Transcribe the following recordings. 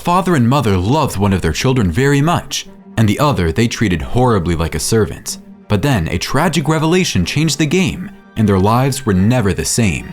father and mother loved one of their children very much, and the other they treated horribly like a servant. But then a tragic revelation changed the game, and their lives were never the same.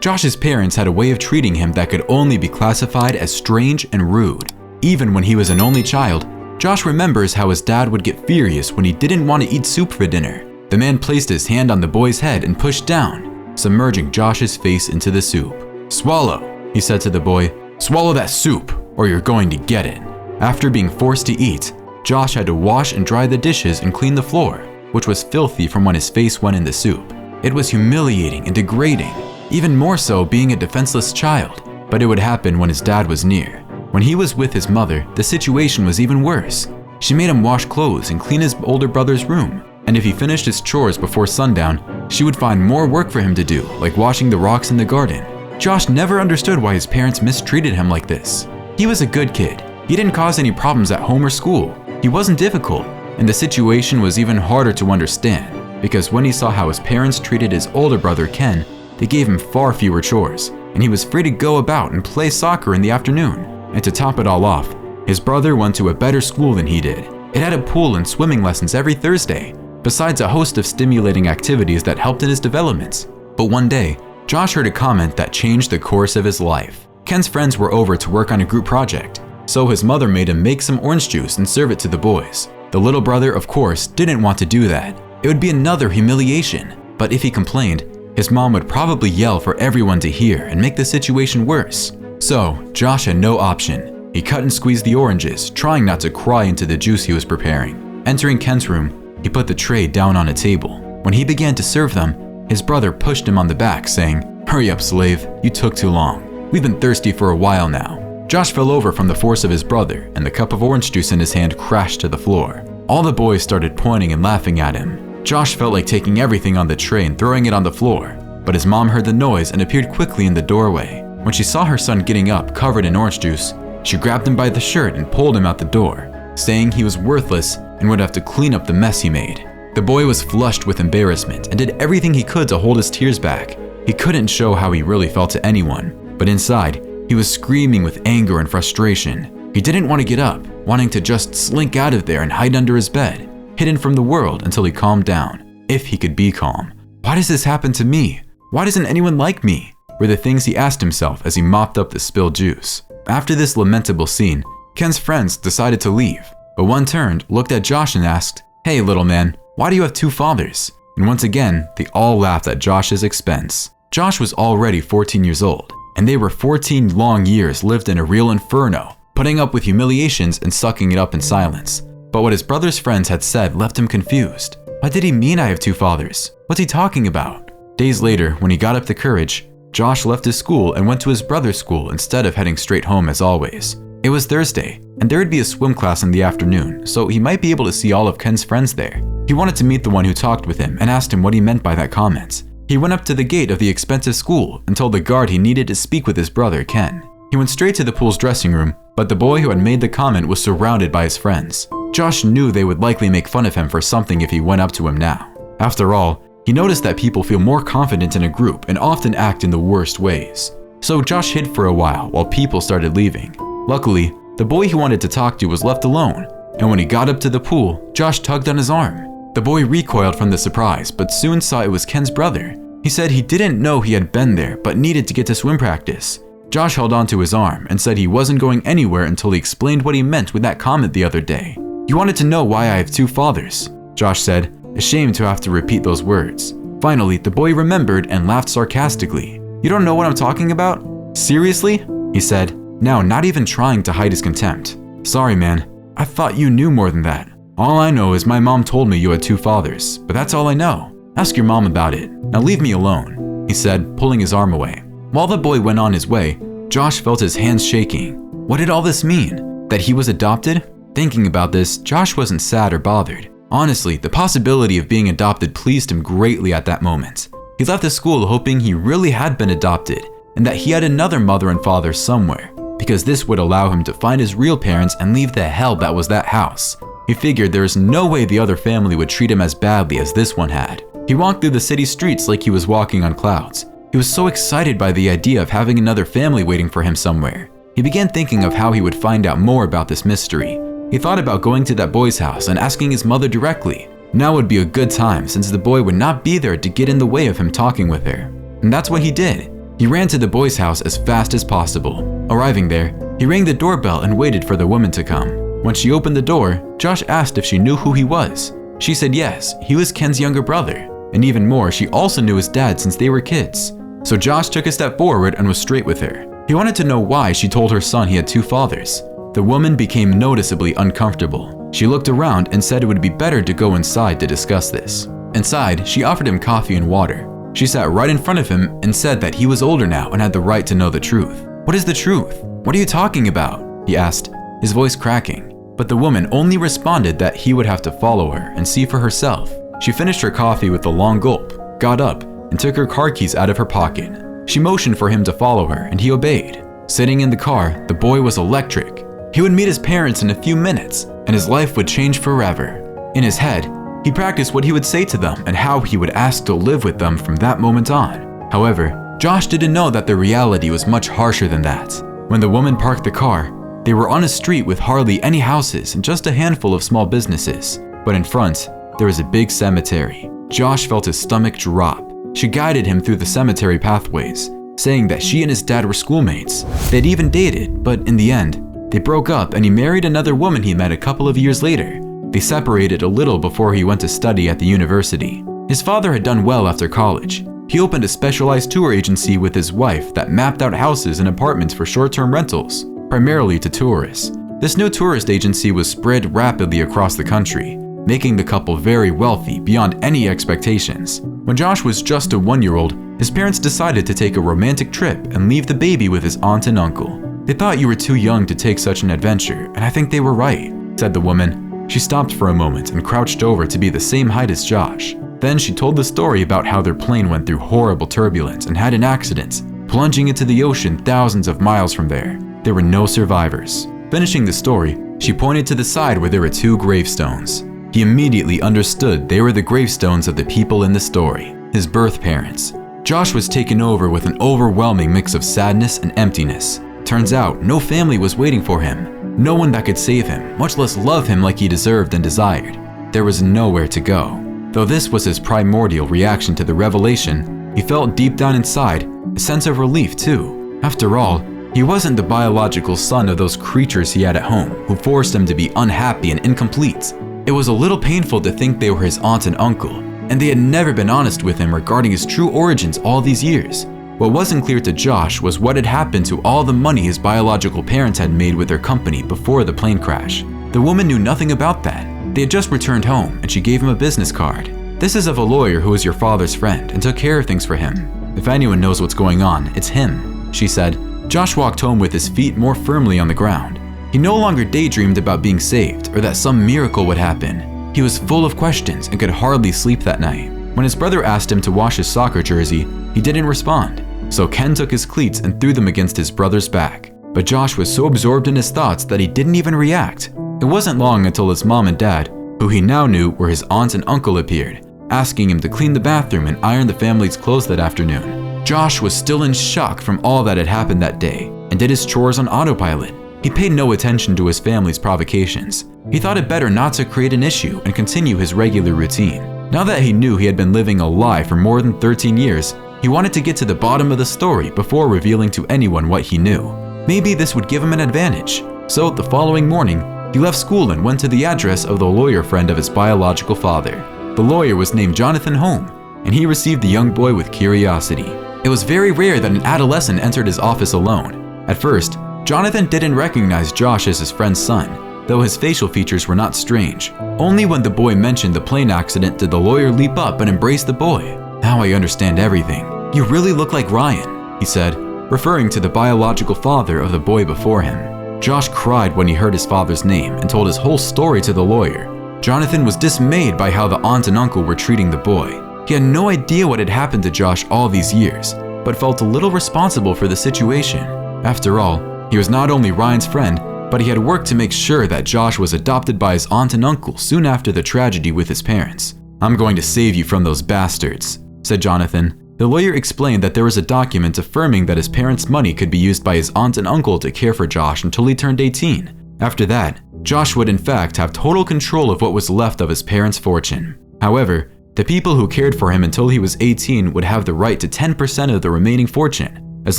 Josh's parents had a way of treating him that could only be classified as strange and rude. Even when he was an only child, Josh remembers how his dad would get furious when he didn't want to eat soup for dinner. The man placed his hand on the boy's head and pushed down, submerging Josh's face into the soup. "Swallow," he said to the boy. "Swallow that soup, or you're going to get it." After being forced to eat, Josh had to wash and dry the dishes and clean the floor, which was filthy from when his face went in the soup. It was humiliating and degrading, even more so being a defenseless child, but it would happen when his dad was near. When he was with his mother, the situation was even worse. She made him wash clothes and clean his older brother's room, and if he finished his chores before sundown, she would find more work for him to do, like washing the rocks in the garden. Josh never understood why his parents mistreated him like this. He was a good kid. He didn't cause any problems at home or school. He wasn't difficult, and the situation was even harder to understand, because when he saw how his parents treated his older brother Ken, they gave him far fewer chores, and he was free to go about and play soccer in the afternoon. And to top it all off, his brother went to a better school than he did. It had a pool and swimming lessons every Thursday, besides a host of stimulating activities that helped in his development. But one day, Josh heard a comment that changed the course of his life. Ken's friends were over to work on a group project, so his mother made him make some orange juice and serve it to the boys. The little brother, of course, didn't want to do that. It would be another humiliation, but if he complained, his mom would probably yell for everyone to hear and make the situation worse. So, Josh had no option. He cut and squeezed the oranges, trying not to cry into the juice he was preparing. Entering Ken's room, he put the tray down on a table. When he began to serve them, his brother pushed him on the back, saying, "Hurry up, slave, you took too long. We've been thirsty for a while now." Josh fell over from the force of his brother, and the cup of orange juice in his hand crashed to the floor. All the boys started pointing and laughing at him. Josh felt like taking everything on the tray and throwing it on the floor, but his mom heard the noise and appeared quickly in the doorway. When she saw her son getting up covered in orange juice, she grabbed him by the shirt and pulled him out the door, saying he was worthless and would have to clean up the mess he made. The boy was flushed with embarrassment and did everything he could to hold his tears back. He couldn't show how he really felt to anyone, but inside, he was screaming with anger and frustration. He didn't want to get up, wanting to just slink out of there and hide under his bed, hidden from the world until he calmed down, if he could be calm. Why does this happen to me? Why doesn't anyone like me? Were the things he asked himself as he mopped up the spilled juice. After this lamentable scene, Ken's friends decided to leave, but one turned, looked at Josh and asked, "Hey little man, why do you have two fathers?" And once again, they all laughed at Josh's expense. Josh was already 14 years old, and they were 14 long years lived in a real inferno, putting up with humiliations and sucking it up in silence. But what his brother's friends had said left him confused. What did he mean I have two fathers? What's he talking about? Days later, when he got up the courage, Josh left his school and went to his brother's school instead of heading straight home as always. It was Thursday, and there would be a swim class in the afternoon, so he might be able to see all of Ken's friends there. He wanted to meet the one who talked with him and asked him what he meant by that comment. He went up to the gate of the expensive school and told the guard he needed to speak with his brother, Ken. He went straight to the pool's dressing room, but the boy who had made the comment was surrounded by his friends. Josh knew they would likely make fun of him for something if he went up to him now. After all, he noticed that people feel more confident in a group and often act in the worst ways. So Josh hid for a while people started leaving. Luckily, the boy he wanted to talk to was left alone, and when he got up to the pool, Josh tugged on his arm. The boy recoiled from the surprise, but soon saw it was Ken's brother. He said he didn't know he had been there, but needed to get to swim practice. Josh held onto his arm and said he wasn't going anywhere until he explained what he meant with that comment the other day. "You wanted to know why I have two fathers," Josh said, ashamed to have to repeat those words. Finally, the boy remembered and laughed sarcastically. "You don't know what I'm talking about? Seriously?" he said, now not even trying to hide his contempt. "Sorry, man. I thought you knew more than that. All I know is my mom told me you had two fathers, but that's all I know. Ask your mom about it. Now leave me alone," he said, pulling his arm away. While the boy went on his way, Josh felt his hands shaking. What did all this mean? That he was adopted? Thinking about this, Josh wasn't sad or bothered. Honestly, the possibility of being adopted pleased him greatly at that moment. He left the school hoping he really had been adopted and that he had another mother and father somewhere, because this would allow him to find his real parents and leave the hell that was that house. He figured there is no way the other family would treat him as badly as this one had. He walked through the city streets like he was walking on clouds. He was so excited by the idea of having another family waiting for him somewhere. He began thinking of how he would find out more about this mystery. He thought about going to that boy's house and asking his mother directly. Now would be a good time since the boy would not be there to get in the way of him talking with her. And that's what he did. He ran to the boy's house as fast as possible. Arriving there, he rang the doorbell and waited for the woman to come. When she opened the door, Josh asked if she knew who he was. She said yes, he was Ken's younger brother. And even more, she also knew his dad since they were kids. So Josh took a step forward and was straight with her. He wanted to know why she told her son he had two fathers. The woman became noticeably uncomfortable. She looked around and said it would be better to go inside to discuss this. Inside, she offered him coffee and water. She sat right in front of him and said that he was older now and had the right to know the truth. "What is the truth? What are you talking about?" he asked, his voice cracking. But the woman only responded that he would have to follow her and see for herself. She finished her coffee with a long gulp, got up, and took her car keys out of her pocket. She motioned for him to follow her, and he obeyed. Sitting in the car, the boy was electric. He would meet his parents in a few minutes, and his life would change forever. In his head, he practiced what he would say to them and how he would ask to live with them from that moment on. However, Josh didn't know that the reality was much harsher than that. When the woman parked the car, they were on a street with hardly any houses and just a handful of small businesses. But in front, there was a big cemetery. Josh felt his stomach drop. She guided him through the cemetery pathways, saying that she and his dad were schoolmates. They'd even dated, but in the end, they broke up and he married another woman he met a couple of years later. They separated a little before he went to study at the university. His father had done well after college. He opened a specialized tour agency with his wife that mapped out houses and apartments for short-term rentals, primarily to tourists. This new tourist agency was spread rapidly across the country, making the couple very wealthy beyond any expectations. When Josh was just a 1-year-old, his parents decided to take a romantic trip and leave the baby with his aunt and uncle. "They thought you were too young to take such an adventure, and I think they were right," said the woman. She stopped for a moment and crouched over to be the same height as Josh. Then she told the story about how their plane went through horrible turbulence and had an accident, plunging into the ocean thousands of miles from there. There were no survivors. Finishing the story, she pointed to the side where there were 2 gravestones. He immediately understood they were the gravestones of the people in the story, his birth parents. Josh was taken over with an overwhelming mix of sadness and emptiness. Turns out, no family was waiting for him. No one that could save him, much less love him like he deserved and desired. There was nowhere to go. Though this was his primordial reaction to the revelation, he felt deep down inside a sense of relief too. After all, he wasn't the biological son of those creatures he had at home who forced him to be unhappy and incomplete. It was a little painful to think they were his aunt and uncle, and they had never been honest with him regarding his true origins all these years. What wasn't clear to Josh was what had happened to all the money his biological parents had made with their company before the plane crash. The woman knew nothing about that. They had just returned home and she gave him a business card. "This is of a lawyer who was your father's friend and took care of things for him. If anyone knows what's going on, it's him," she said. Josh walked home with his feet more firmly on the ground. He no longer daydreamed about being saved or that some miracle would happen. He was full of questions and could hardly sleep that night. When his brother asked him to wash his soccer jersey, he didn't respond. So Ken took his cleats and threw them against his brother's back. But Josh was so absorbed in his thoughts that he didn't even react. It wasn't long until his mom and dad, who he now knew were his aunt and uncle, appeared, asking him to clean the bathroom and iron the family's clothes that afternoon. Josh was still in shock from all that had happened that day and did his chores on autopilot. He paid no attention to his family's provocations. He thought it better not to create an issue and continue his regular routine. Now that he knew he had been living a lie for more than 13 years, he wanted to get to the bottom of the story before revealing to anyone what he knew. Maybe this would give him an advantage. So the following morning, he left school and went to the address of the lawyer friend of his biological father. The lawyer was named Jonathan Holm, and he received the young boy with curiosity. It was very rare that an adolescent entered his office alone. At first, Jonathan didn't recognize Josh as his friend's son, though his facial features were not strange. Only when the boy mentioned the plane accident did the lawyer leap up and embrace the boy. "Now I understand everything. You really look like Ryan," he said, referring to the biological father of the boy before him. Josh cried when he heard his father's name and told his whole story to the lawyer. Jonathan was dismayed by how the aunt and uncle were treating the boy. He had no idea what had happened to Josh all these years, but felt a little responsible for the situation. After all, he was not only Ryan's friend, but he had worked to make sure that Josh was adopted by his aunt and uncle soon after the tragedy with his parents. "I'm going to save you from those bastards," said Jonathan. The lawyer explained that there was a document affirming that his parents' money could be used by his aunt and uncle to care for Josh until he turned 18. After that, Josh would in fact have total control of what was left of his parents' fortune. However, the people who cared for him until he was 18 would have the right to 10% of the remaining fortune, as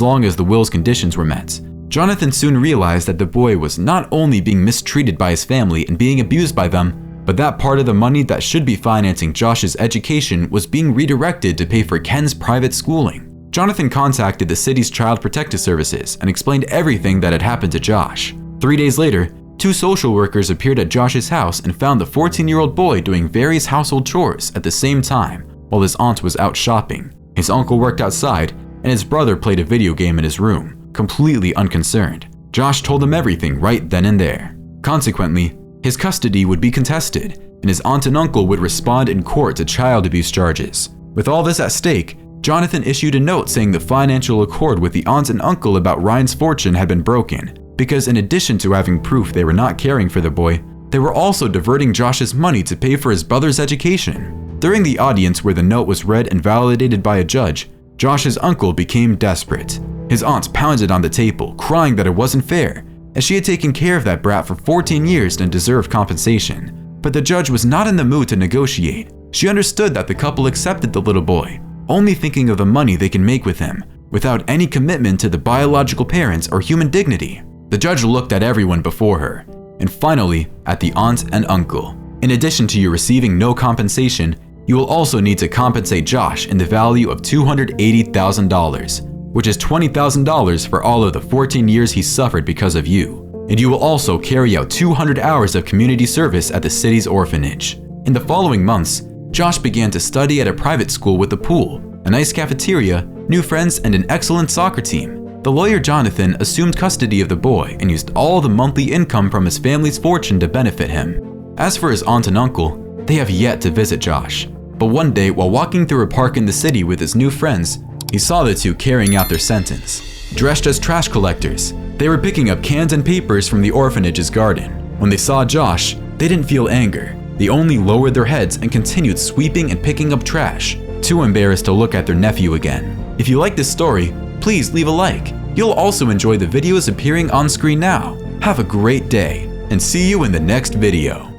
long as the will's conditions were met. Jonathan soon realized that the boy was not only being mistreated by his family and being abused by them, but that part of the money that should be financing Josh's education was being redirected to pay for Ken's private schooling. Jonathan contacted the city's Child Protective Services and explained everything that had happened to Josh. 3 days later, 2 social workers appeared at Josh's house and found the 14-year-old boy doing various household chores at the same time while his aunt was out shopping. His uncle worked outside, and his brother played a video game in his room, completely unconcerned. Josh told them everything right then and there. Consequently, his custody would be contested, and his aunt and uncle would respond in court to child abuse charges. With all this at stake, Jonathan issued a note saying the financial accord with the aunt and uncle about Ryan's fortune had been broken, because in addition to having proof they were not caring for the boy, they were also diverting Josh's money to pay for his brother's education. During the audience where the note was read and validated by a judge, Josh's uncle became desperate. His aunt pounded on the table, crying that it wasn't fair, as she had taken care of that brat for 14 years and deserved compensation. But the judge was not in the mood to negotiate. She understood that the couple accepted the little boy, only thinking of the money they can make with him, without any commitment to the biological parents or human dignity. The judge looked at everyone before her, and finally at the aunt and uncle. In addition to you receiving no compensation, you will also need to compensate Josh in the value of $280,000, which is $20,000 for all of the 14 years he suffered because of you. And you will also carry out 200 hours of community service at the city's orphanage. In the following months, Josh began to study at a private school with a pool, a nice cafeteria, new friends, and an excellent soccer team. The lawyer Jonathan assumed custody of the boy and used all the monthly income from his family's fortune to benefit him. As for his aunt and uncle, they have yet to visit Josh. But one day, while walking through a park in the city with his new friends, he saw the two carrying out their sentence. Dressed as trash collectors, they were picking up cans and papers from the orphanage's garden. When they saw Josh, they didn't feel anger. They only lowered their heads and continued sweeping and picking up trash, too embarrassed to look at their nephew again. If you like this story, please leave a like. You'll also enjoy the videos appearing on screen now. Have a great day, and see you in the next video.